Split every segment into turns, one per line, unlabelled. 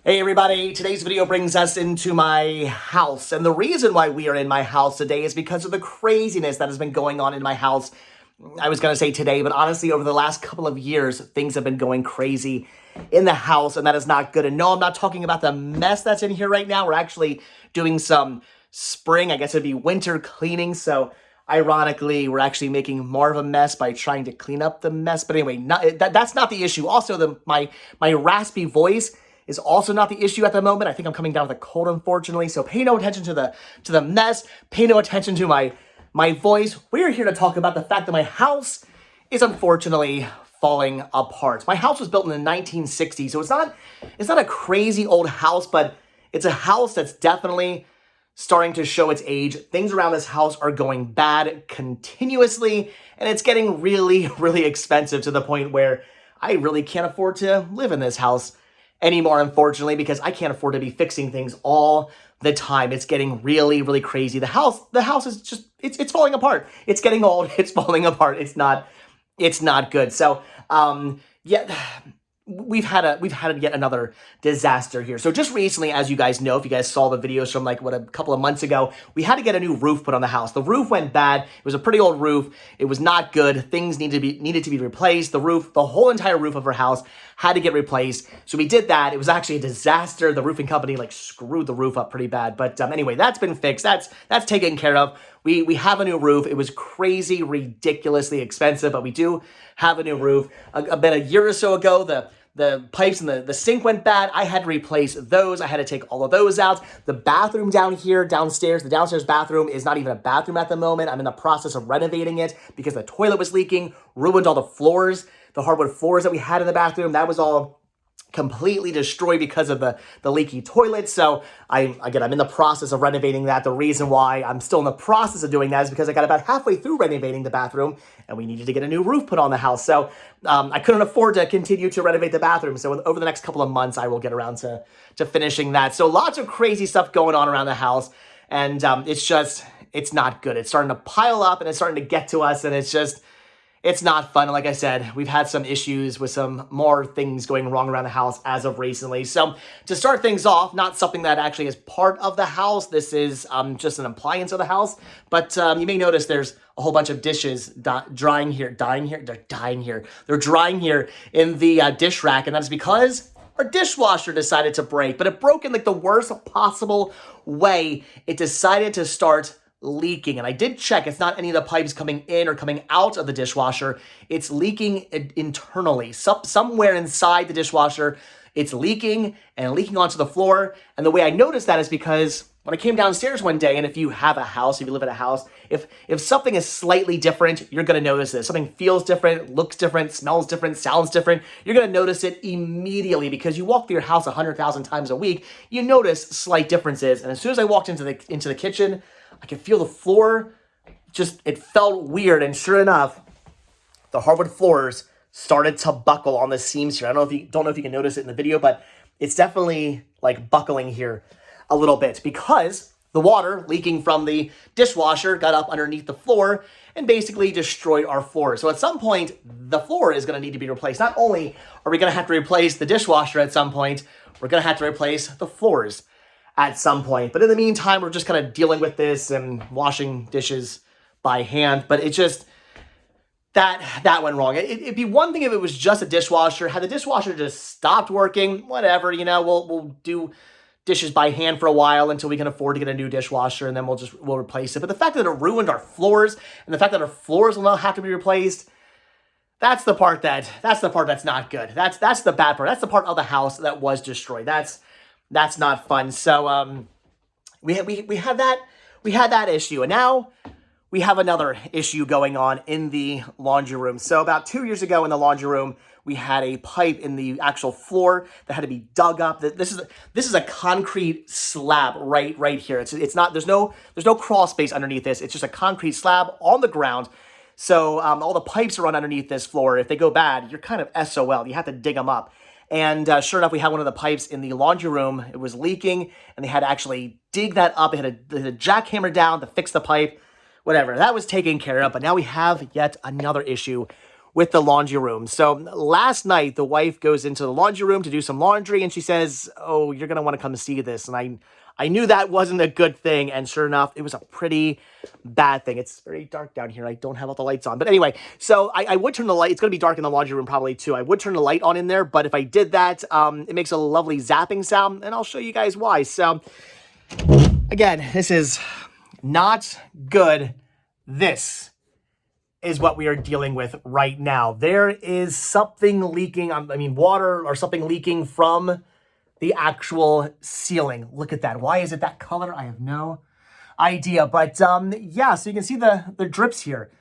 Hey everybody, today's video brings us into my house, and the reason why we are in my house today is because of the craziness that has been going on in my house. I was going to say today, but honestly over the last couple of years, things have been going crazy in the house, and that is not good. And no, I'm not talking about the mess that's in here right now. We're actually doing some spring, I guess it'd be winter cleaning, so ironically, we're actually making more of a mess by trying to clean up the mess. But anyway, that's not the issue. Also, my raspy voice is also not the issue at the moment. I think I'm coming down with a cold, unfortunately. So pay no attention to the mess. Pay no attention to my voice. We're here to talk about the fact that my house is unfortunately falling apart. My house was built in the 1960s, so it's not a crazy old house, but it's a house that's definitely starting to show its age. Things around this house are going bad continuously, and it's getting really, really expensive to the point where I really can't afford to live in this house anymore, unfortunately, because I can't afford to be fixing things all the time. It's getting really, really crazy. The house is just, it's falling apart. It's getting old. It's falling apart. It's not good. So, yeah, we've had yet another disaster here. So just recently, as you guys know, if you guys saw the videos from a couple of months ago, we had to get a new roof put on the house. The roof went bad. It was a pretty old roof. It was not good. Things needed to be replaced. The whole entire roof of our house had to get replaced. So we did that. It was actually a disaster. The roofing company screwed the roof up pretty bad. But anyway, that's been fixed. That's taken care of. We have a new roof. It was crazy, ridiculously expensive, but we do have a new roof. About a year or so ago, the pipes and the sink went bad. I had to replace those. I had to take all of those out. The bathroom downstairs, the downstairs bathroom is not even a bathroom at the moment. I'm in the process of renovating it because the toilet was leaking, ruined all the floors, the hardwood floors that we had in the bathroom. That was all completely destroyed because of the leaky toilet. So I'm in the process of renovating that. The reason why I'm still in the process of doing that is because I got about halfway through renovating the bathroom and we needed to get a new roof put on the house. So I couldn't afford to continue to renovate the bathroom. So over the next couple of months, I will get around to finishing that. So lots of crazy stuff going on around the house. And it's not good. It's starting to pile up and it's starting to get to us. And it's not fun. Like I said, we've had some issues with some more things going wrong around the house as of recently. So to start things off, not something that actually is part of the house. This is just an appliance of the house. But you may notice there's a whole bunch of dishes drying here in the dish rack. And that's because our dishwasher decided to break. But it broke in the worst possible way. It decided to start leaking. And I did check, it's not any of the pipes coming in or coming out of the dishwasher. It's leaking internally. Somewhere inside the dishwasher, it's leaking and leaking onto the floor. And the way I noticed that is because when I came downstairs one day, and if you have a house, if you live in a house, if something is slightly different, you're going to notice this. Something feels different, looks different, smells different, sounds different. You're going to notice it immediately because you walk through your house 100,000 times a week. You notice slight differences. And as soon as I walked into the kitchen, I could feel the floor, it felt weird. And sure enough, the hardwood floors started to buckle on the seams here. I don't know if you can notice it in the video, but it's definitely buckling here a little bit because the water leaking from the dishwasher got up underneath the floor and basically destroyed our floor. So at some point, the floor is going to need to be replaced. Not only are we going to have to replace the dishwasher at some point, we're going to have to replace the floors at some point. But in the meantime, we're just kind of dealing with this and washing dishes by hand. But it just, that went wrong. It'd be one thing if it was just a dishwasher. Had the dishwasher just stopped working, whatever, we'll do dishes by hand for a while until we can afford to get a new dishwasher, and then we'll replace it. But the fact that it ruined our floors and the fact that our floors will now have to be replaced, that's the part that's not good. That's the bad part. That's the part of the house that was destroyed. That's not fun. So we had that issue, and now we have another issue going on in the laundry room. So about 2 years ago in the laundry room, we had a pipe in the actual floor that had to be dug up. This is a concrete slab right here. It's not, there's no crawl space underneath this. It's just a concrete slab on the ground. So all the pipes are run underneath this floor. If they go bad, you're kind of SOL. You have to dig them up. And sure enough, we had one of the pipes in the laundry room. It was leaking, and they had to actually dig that up. They had a jackhammer down to fix the pipe. Whatever. That was taken care of. But now we have yet another issue with the laundry room. So last night, the wife goes into the laundry room to do some laundry, and she says, oh, you're going to want to come see this. And I knew that wasn't a good thing, and sure enough, it was a pretty bad thing. It's very dark down here. I don't have all the lights on. But anyway, so I would turn the light. It's going to be dark in the laundry room probably too. I would turn the light on in there, but if I did that, it makes a lovely zapping sound, and I'll show you guys why. So again, this is not good. This is what we are dealing with right now. There is something leaking, water or something leaking from the actual ceiling. Look at that. Why is it that color? I have no idea. But yeah, so you can see the drips here.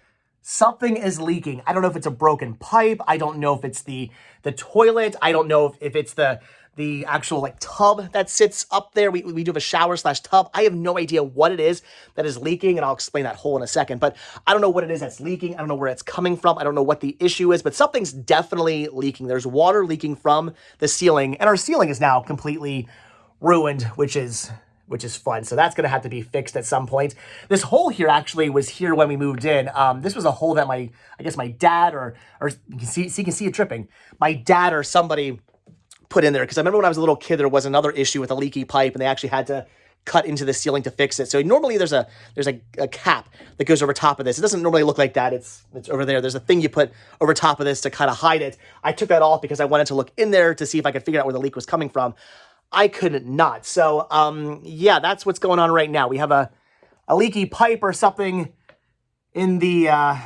Something is leaking. I don't know if it's a broken pipe. I don't know if it's the toilet. I don't know if it's the actual like tub that sits up there. We do have a shower / tub. I have no idea what it is that is leaking, and I'll explain that hole in a second. But I don't know what it is that's leaking. I don't know where it's coming from. I don't know what the issue is, but something's definitely leaking. There's water leaking from the ceiling, and our ceiling is now completely ruined, which is fun. So that's going to have to be fixed at some point. This hole here actually was here when we moved in. This was a hole that I guess my dad or you can see it dripping. My dad or somebody put in there, because I remember when I was a little kid, there was another issue with a leaky pipe, and they actually had to cut into the ceiling to fix it. So normally there's a cap that goes over top of this. It doesn't normally look like that. It's over there. There's a thing you put over top of this to kind of hide it. I took that off because I wanted to look in there to see if I could figure out where the leak was coming from. I couldn't not. So yeah, that's what's going on right now. We have a leaky pipe or something in the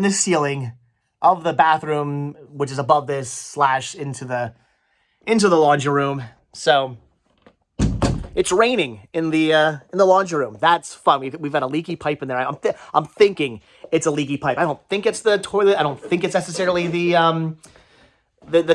ceiling of the bathroom, which is above this / into the laundry room. So it's raining in the laundry room. That's fun. We've got a leaky pipe in there. I'm thinking it's a leaky pipe. I don't think it's the toilet. I don't think it's necessarily the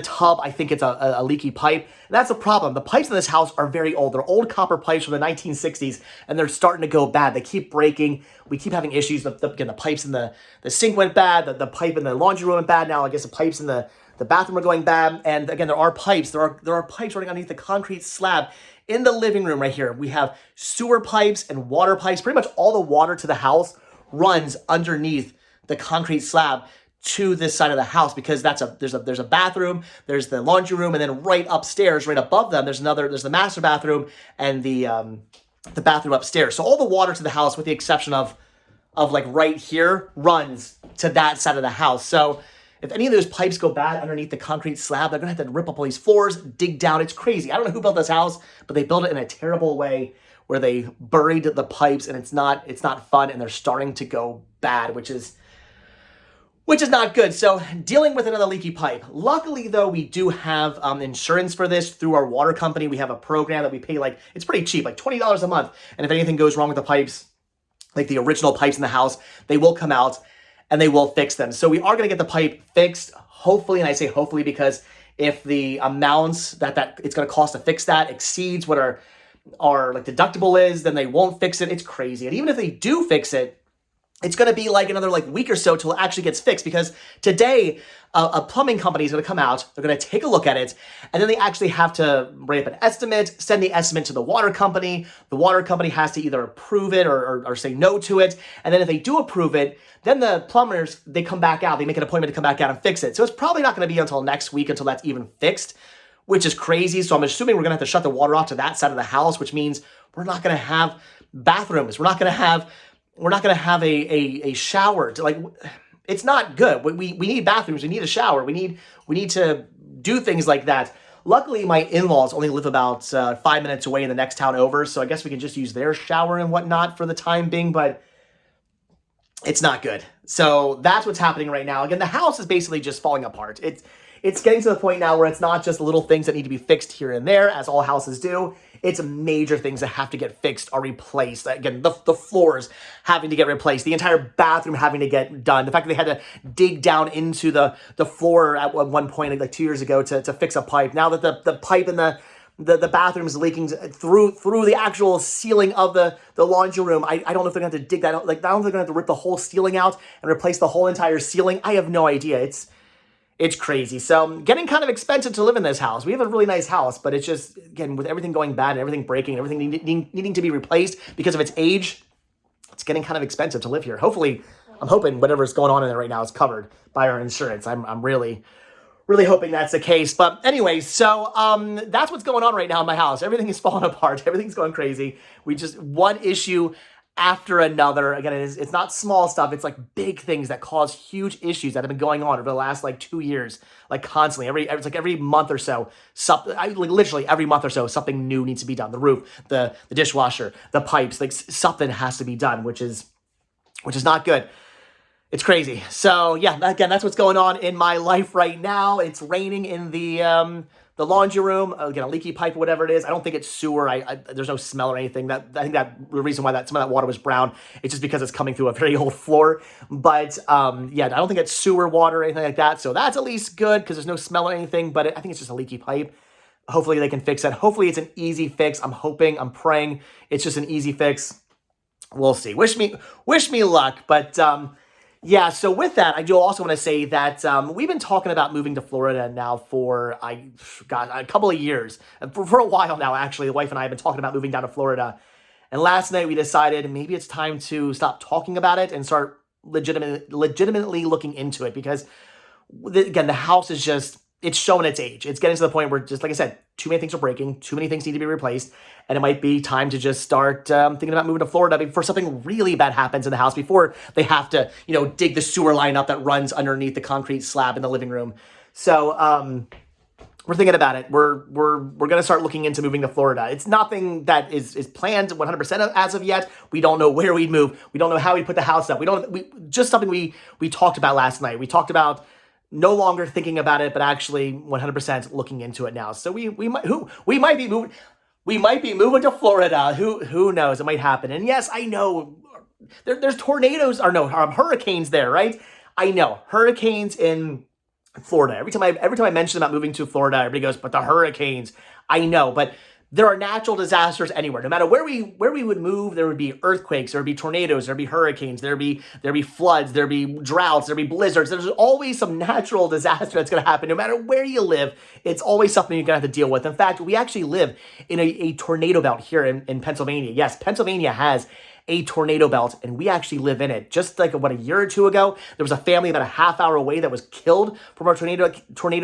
tub. I think it's a leaky pipe. And that's a problem. The pipes in this house are very old. They're old copper pipes from the 1960s, and they're starting to go bad. They keep breaking. We keep having issues. Again, the pipes in the sink went bad. The pipe in the laundry room went bad. Now I guess the pipes in the bathroom are going bad. And again, there are pipes. There are pipes running underneath the concrete slab in the living room right here. We have sewer pipes and water pipes. Pretty much all the water to the house runs underneath the concrete slab to this side of the house, because there's a bathroom, there's the laundry room, and then right upstairs, right above them, there's the master bathroom and the bathroom upstairs. So all the water to the house, with the exception of like right here, runs to that side of the house. So if any of those pipes go bad underneath the concrete slab, they're gonna have to rip up all these floors, dig down. It's crazy. I don't know who built this house, but they built it in a terrible way where they buried the pipes, and it's not fun, and they're starting to go bad, which is not good. So dealing with another leaky pipe. Luckily though, we do have insurance for this through our water company. We have a program that we pay, like, it's pretty cheap, like $20 a month. And if anything goes wrong with the pipes, like the original pipes in the house, they will come out and they will fix them. So we are gonna get the pipe fixed, hopefully, and I say hopefully because if the amounts that it's gonna cost to fix that exceeds what our like deductible is, then they won't fix it. It's crazy. And even if they do fix it, it's going to be like another week or so till it actually gets fixed, because today a plumbing company is going to come out, they're going to take a look at it, and then they actually have to write up an estimate, send the estimate to the water company. The water company has to either approve it or say no to it. And then if they do approve it, then the plumbers, they come back out, they make an appointment to come back out and fix it. So it's probably not going to be until next week until that's even fixed, which is crazy. So I'm assuming we're going to have to shut the water off to that side of the house, which means we're not going to have bathrooms. We're not going to have a shower. It's not good. We need bathrooms. We need a shower. We need to do things like that. Luckily, my in-laws only live about 5 minutes away in the next town over, so I guess we can just use their shower and whatnot for the time being, but it's not good. So that's what's happening right now. Again, the house is basically just falling apart. It's getting to the point now where it's not just little things that need to be fixed here and there, as all houses do. It's major things that have to get fixed or replaced. Again, the floors having to get replaced, the entire bathroom having to get done. The fact that they had to dig down into the floor at one point, like 2 years ago, to fix a pipe. Now that the pipe in the bathroom is leaking through the actual ceiling of the laundry room. I don't know if they're going to have to dig that out. I don't think they're going to have to rip the whole ceiling out and replace the whole entire ceiling. I have no idea. It's crazy. So getting kind of expensive to live in this house. We have a really nice house, but it's just, again, with everything going bad and everything breaking, and everything needing to be replaced because of its age, it's getting kind of expensive to live here. Hopefully hoping whatever's going on in there right now is covered by our insurance. I'm really hoping that's the case. But anyway, so that's what's going on right now in my house. Everything is falling apart. Everything's going crazy. We just one issue after another. Again, it's not small stuff. It's like big things that cause huge issues that have been going on over the last like 2 years, like constantly. It's like every month or so, literally every month or so, something new needs to be done. The roof, the dishwasher, the pipes, like something has to be done, which is not good. It's crazy. So yeah, again, that's what's going on in my life right now. It's raining in the laundry room. Again, a leaky pipe or whatever it is. I don't think it's sewer. There's no smell or anything. I think that the reason why some of that water was brown, it's just because it's coming through a very old floor. But yeah, I don't think it's sewer water or anything like that. So that's at least good because there's no smell or anything. But I think it's just a leaky pipe. Hopefully they can fix that. Hopefully it's an easy fix. I'm hoping, I'm praying it's just an easy fix. We'll see. Wish me luck. But yeah, so with that, I do also want to say that we've been talking about moving to Florida now for, a couple of years. For a while now, actually. The wife and I have been talking about moving down to Florida. And last night we decided maybe it's time to stop talking about it and start legitimately looking into it. Because, again, the house is just, it's showing its age. It's getting to the point where, just like I said, too many things are breaking, too many things need to be replaced, and it might be time to just start thinking about moving to Florida before something really bad happens in the house, before they have to, dig the sewer line up that runs underneath the concrete slab in the living room. So we're thinking about it. We're going to start looking into moving to Florida. It's nothing that is planned 100% as of yet. We don't know where we'd move. We don't know how we'd put the house up. Just something we talked about last night. We talked about no longer thinking about it, but actually 100% looking into it now. So we might be moving to Florida. Who knows? It might happen. And yes, I know there's tornadoes or hurricanes there, right? I know hurricanes in Florida. Every time I mention about moving to Florida, everybody goes, "But the hurricanes." I know, but there are natural disasters anywhere. No matter where we would move, there would be earthquakes, there would be tornadoes, there'd be hurricanes, there'd be floods, there'd be droughts, there'd be blizzards. There's always some natural disaster that's going to happen. No matter where you live, it's always something you're going to have to deal with. In fact, we actually live in a tornado belt here in Pennsylvania. Yes, Pennsylvania has a tornado belt, and we actually live in it. Just like a year or two ago, there was a family about a half hour away that was killed from a tornado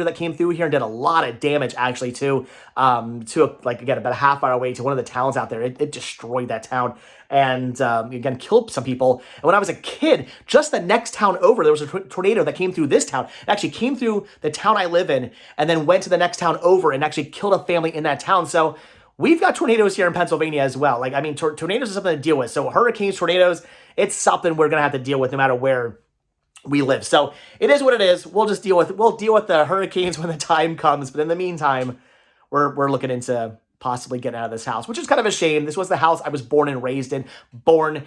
that came through here and did a lot of damage actually to again, about a half hour away to one of the towns out there. It destroyed that town and again, killed some people. And when I was a kid, just the next town over, there was a tornado that came through this town. It actually came through the town I live in and then went to the next town over and actually killed a family in that town. So we've got tornadoes here in Pennsylvania as well. Tornadoes are something to deal with. So hurricanes, tornadoes, it's something we're going to have to deal with no matter where we live. So it is what it is. We'll deal with the hurricanes when the time comes. But in the meantime, we're looking into possibly getting out of this house, which is kind of a shame. This was the house I was born and raised in. I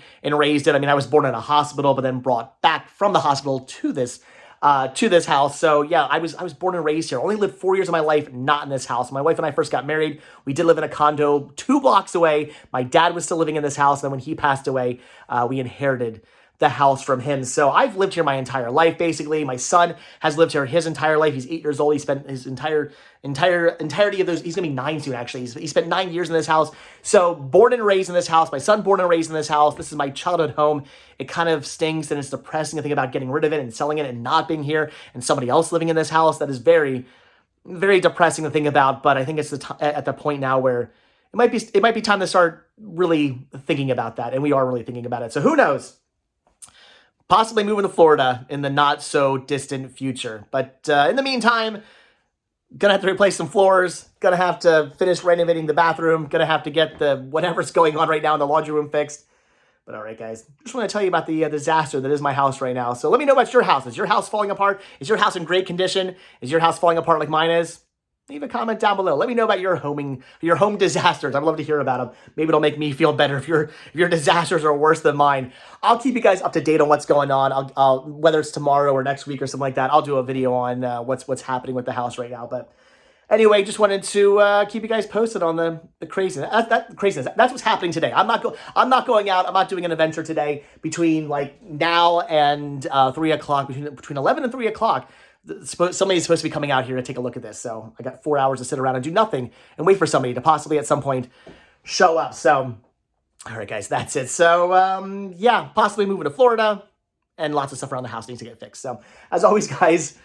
was born in a hospital, but then brought back from the hospital to this house. So yeah, I was born and raised here. Only lived 4 years of my life not in this house. My wife and I first got married. We did live in a condo 2 blocks away. My dad was still living in this house. And then when he passed away, we inherited the house from him. So I've lived here my entire life, basically. My son has lived here his entire life. He's 8 years old. He spent his entirety of those, he's gonna be 9 soon, actually. He spent 9 years in this house. So born and raised in this house. My son born and raised in this house. This is my childhood home. It kind of stings and it's depressing to think about getting rid of it and selling it and not being here and somebody else living in this house. That is very, very depressing to think about. But I think it's at the point now where it might be time to start really thinking about that. And we are really thinking about it. So who knows? Possibly moving to Florida in the not so distant future. But in the meantime, gonna have to replace some floors, gonna have to finish renovating the bathroom, gonna have to get the whatever's going on right now in the laundry room fixed. But all right, guys, just want to tell you about the disaster that is my house right now. So let me know about your house. Is your house falling apart? Is your house in great condition? Is your house falling apart like mine is? Leave a comment down below. Let me know about your home disasters. I'd love to hear about them. Maybe it'll make me feel better if your disasters are worse than mine. I'll keep you guys up to date on what's going on. I'll whether it's tomorrow or next week or something like that. I'll do a video on what's happening with the house right now. But anyway, just wanted to keep you guys posted on the craziness. Craziness. That's what's happening today. I'm not going out. I'm not doing an adventure today between like now and 3 o'clock. Between 11 and 3 o'clock. Somebody's supposed to be coming out here to take a look at this. So I got 4 hours to sit around and do nothing and wait for somebody to possibly at some point show up. So, all right, guys, that's it. So, yeah, possibly moving to Florida and lots of stuff around the house needs to get fixed. So as always, guys,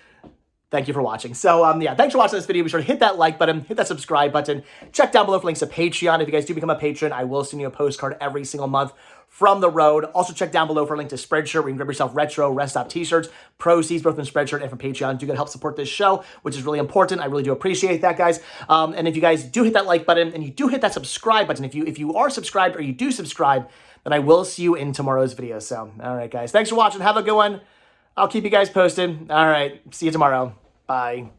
thank you for watching. So, yeah, thanks for watching this video. Be sure to hit that like button, hit that subscribe button. Check down below for links to Patreon. If you guys do become a patron, I will send you a postcard every single month from the road. Also, check down below for a link to Spreadshirt, where you can grab yourself retro rest stop t-shirts. Proceeds, both from Spreadshirt and from Patreon, do get to help support this show, which is really important. I really do appreciate that, guys. And if you guys do hit that like button, and you do hit that subscribe button, if you are subscribed or you do subscribe, then I will see you in tomorrow's video. So, all right, guys. Thanks for watching. Have a good one. I'll keep you guys posted. All right. See you tomorrow. Bye.